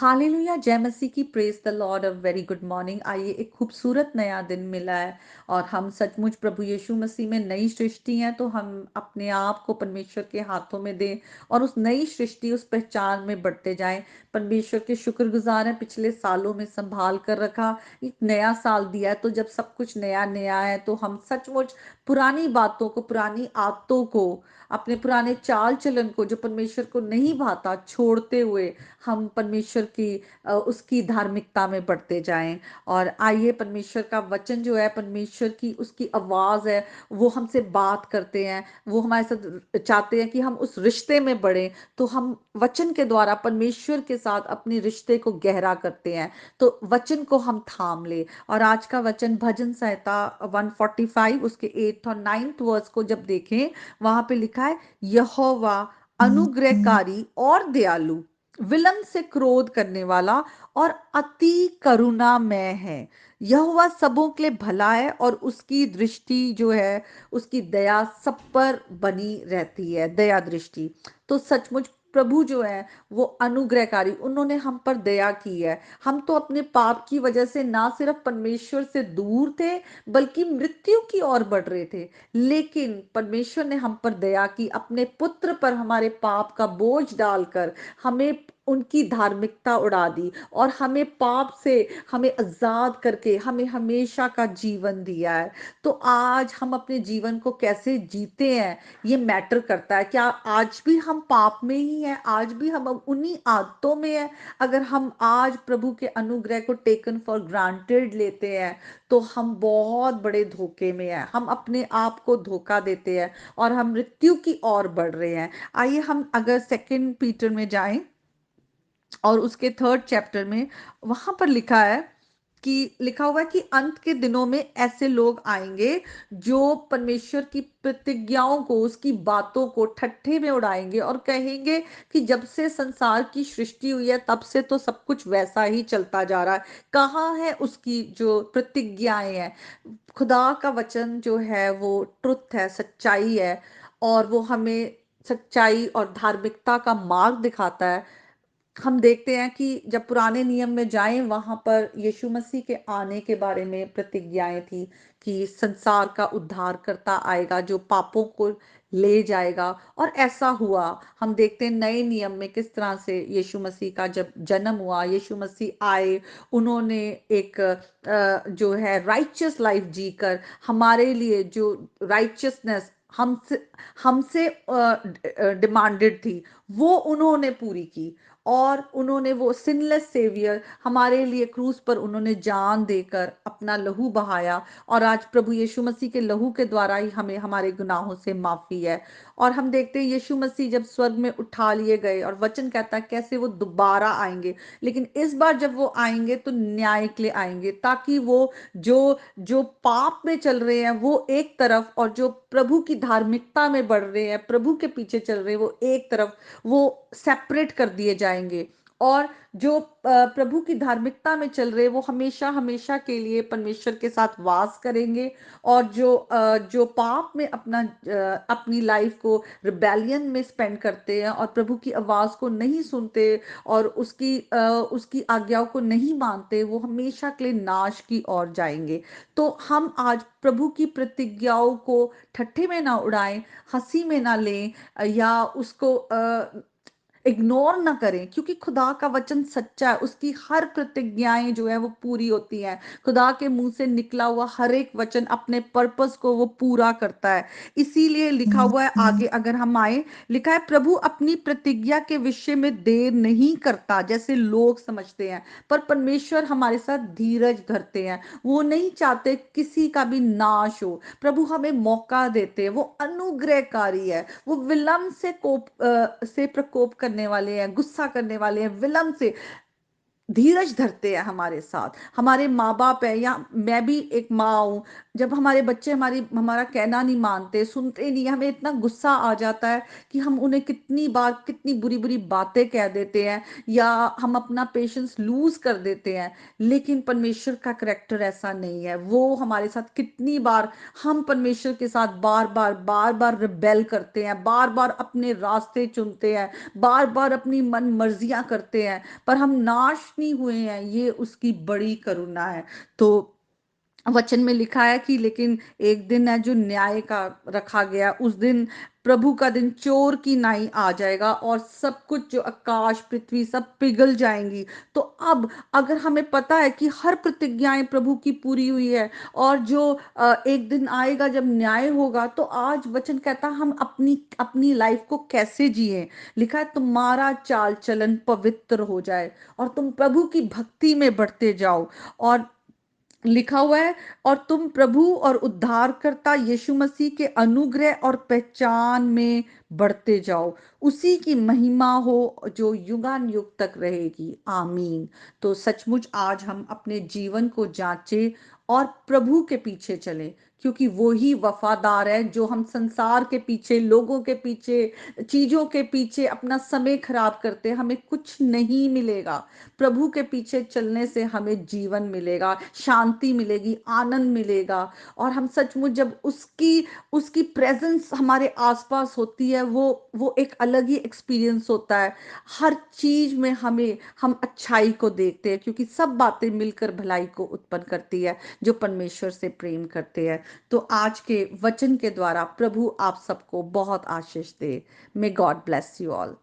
Hallelujah, जय मसीह की। Praise the Lord. A very good morning. आइए, एक खूबसूरत नया दिन मिला है और हम सचमुच प्रभु यीशु मसीह में नई सृष्टि हैं, तो हम अपने आप को परमेश्वर के हाथों में दें और उस नई सृष्टि, उस पहचान में बढ़ते जाएं। परमेश्वर के शुक्रगुजार हैं, पिछले सालों में संभाल कर रखा, एक नया साल दिया है। तो जब सब कुछ नया नया है तो हम सचमुच पुरानी बातों को, पुरानी आदतों को, अपने पुराने चाल चलन को जो परमेश्वर को नहीं भाता छोड़ते हुए हम परमेश्वर की उसकी धार्मिकता में बढ़ते जाएं। और आइए, परमेश्वर का वचन जो है, परमेश्वर की उसकी आवाज है, वो हमसे बात करते हैं, वो हमारे साथ चाहते हैं कि हम उस रिश्ते में बढ़े। तो हम वचन के द्वारा परमेश्वर के साथ अपने रिश्ते को गहरा करते हैं। तो वचन को हम थाम ले। और आज का वचन भजन संहिता 145 उसके 8th और 9th वर्स को जब देखें, वहां पे लिखा है, यहोवा अनुग्रहकारी और दयालु, विलंब से क्रोध करने वाला और अति करुणामय है। यहोवा सबों के लिए भला है और उसकी दृष्टि जो है, उसकी दया सब पर बनी रहती है, दया दृष्टि। तो सचमुच प्रभु जो है वो अनुग्रहकारी, उन्होंने हम पर दया की है। हम तो अपने पाप की वजह से ना सिर्फ परमेश्वर से दूर थे, बल्कि मृत्यु की ओर बढ़ रहे थे। लेकिन परमेश्वर ने हम पर दया की, अपने पुत्र पर हमारे पाप का बोझ डालकर हमें उनकी धार्मिकता उड़ा दी और हमें पाप से, हमें आजाद करके हमें हमेशा का जीवन दिया है। तो आज हम अपने जीवन को कैसे जीते हैं, ये मैटर करता है। क्या आज भी हम पाप में ही हैं? आज भी हम उन्हीं आदतों में हैं? अगर हम आज प्रभु के अनुग्रह को टेकन फॉर ग्रांटेड लेते हैं, तो हम बहुत बड़े धोखे में हैं। हम अपने आप को धोखा देते हैं और हम मृत्यु की ओर बढ़ रहे हैं। आइए, हम अगर 2 पीटर में जाएं और उसके 3rd चैप्टर में, वहां पर लिखा है कि, लिखा हुआ है कि अंत के दिनों में ऐसे लोग आएंगे जो परमेश्वर की प्रतिज्ञाओं को, उसकी बातों को ठट्ठे में उड़ाएंगे और कहेंगे कि जब से संसार की सृष्टि हुई है तब से तो सब कुछ वैसा ही चलता जा रहा है। कहाँ है उसकी जो प्रतिज्ञाएं हैं? खुदा का वचन जो है वो ट्रुथ है, सच्चाई है, और वो हमें सच्चाई और धार्मिकता का मार्ग दिखाता है। हम देखते हैं कि जब पुराने नियम में जाएं, वहां पर यीशु मसीह के आने के बारे में प्रतिज्ञाएं थी कि संसार का उद्धारकर्ता आएगा जो पापों को ले जाएगा, और ऐसा हुआ। हम देखते हैं नए नियम में किस तरह से यीशु मसीह का जब जन्म हुआ, यीशु मसीह आए, उन्होंने एक जो है राइचियस लाइफ जीकर हमारे लिए, जो राइचियसनेस हमसे हमसे डिमांडेड थी, वो उन्होंने पूरी की। और उन्होंने वो सिनलेस सेवियर हमारे लिए क्रूस पर उन्होंने जान देकर अपना लहू बहाया। और आज प्रभु यीशु मसीह के लहू के द्वारा ही हमें हमारे गुनाहों से माफी है। और हम देखते हैं यीशु मसीह जब स्वर्ग में उठा लिए गए, और वचन कहता है कैसे वो दोबारा आएंगे। लेकिन इस बार जब वो आएंगे तो न्याय के लिए आएंगे, ताकि वो जो जो पाप में चल रहे हैं वो एक तरफ, और जो प्रभु की धार्मिकता में बढ़ रहे हैं, प्रभु के पीछे चल रहे हैं, वो एक तरफ, वो सेपरेट कर दिए जाएंगे। और जो प्रभु की धार्मिकता में चल रहे, वो हमेशा हमेशा के लिए परमेश्वर के साथ वास करेंगे। और जो पाप में अपनी लाइफ को रिबेलियन में स्पेंड करते हैं और प्रभु की आवाज को नहीं सुनते और उसकी आज्ञाओं को नहीं मानते, वो हमेशा के लिए नाश की ओर जाएंगे। तो हम आज प्रभु की प्रतिज्ञाओं को ठट्ठे में ना उड़ाएं, हंसी में ना लें, या उसको इग्नोर ना करें, क्योंकि खुदा का वचन सच्चा है। उसकी हर प्रतिज्ञाएं जो है वो पूरी होती हैं। खुदा के मुंह से निकला हुआ हर एक वचन अपने पर्पस को वो पूरा करता है। इसीलिए लिखा हुआ है आगे, अगर हम आए, लिखा है, प्रभु अपनी प्रतिज्ञा के विषय में देर नहीं करता जैसे लोग समझते हैं, पर परमेश्वर हमारे साथ धीरज धरते हैं। वो नहीं चाहते किसी का भी नाश हो। प्रभु हमें मौका देते हैं, वो अनुग्रहकारी है, वो विलंब से प्रकोप करने वाले हैं, गुस्सा करने वाले हैं, विलंब से धीरज धरते हैं हमारे साथ। हमारे माँ बाप है, या मैं भी एक माँ हूं, जब हमारे बच्चे हमारा कहना नहीं मानते, सुनते नहीं, हमें इतना गुस्सा आ जाता है कि हम उन्हें कितनी बार कितनी बुरी-बुरी बातें कह देते हैं या हम अपना पेशेंस लूज़ कर देते हैं। लेकिन परमेश्वर का करैक्टर ऐसा नहीं है। वो हमारे साथ कितनी बार हम परमेश्वर के साथ बार-बार रिबेल करते हैं, बार-बार अपने रास्ते चुनते हैं, बार-बार अपनी मन मर्ज़ियाँ करते हैं, पर हम नाश नहीं हुए हैं, ये उसकी बड़ी करुणा है। तो वचन में लिखा है कि लेकिन एक दिन है जो न्याय का रखा गया, उस दिन प्रभु का दिन चोर की नाई आ जाएगा और सब कुछ जो आकाश पृथ्वी सब पिघल जाएंगी। तो अब अगर हमें पता है कि हर प्रतिज्ञाएं प्रभु की पूरी हुई है और जो एक दिन आएगा जब न्याय होगा, तो आज वचन कहता हम अपनी अपनी लाइफ को कैसे जिए। लिखा है तुम्हारा चाल चलन पवित्र हो जाए और तुम प्रभु की भक्ति में बढ़ते जाओ। और लिखा हुआ है और तुम प्रभु और उद्धारकर्ता यीशु मसीह के अनुग्रह और पहचान में बढ़ते जाओ। उसी की महिमा हो जो युगान युग तक रहेगी। आमीन। तो सचमुच आज हम अपने जीवन को जांचें और प्रभु के पीछे चलें, क्योंकि वो ही वफादार है। जो हम संसार के पीछे, लोगों के पीछे, चीजों के पीछे अपना समय खराब करते हैं, हमें कुछ नहीं मिलेगा। प्रभु के पीछे चलने से हमें जीवन मिलेगा, शांति मिलेगी, आनंद मिलेगा। और हम सचमुच जब उसकी उसकी प्रेजेंस हमारे आसपास होती है, वो एक अलग ही एक्सपीरियंस होता है। हर चीज में हम अच्छाई को देखते हैं, क्योंकि सब बातें मिलकर भलाई को उत्पन्न करती है जो परमेश्वर से प्रेम करते हैं। तो आज के वचन के द्वारा प्रभु आप सबको बहुत आशीष दे। May God bless you all.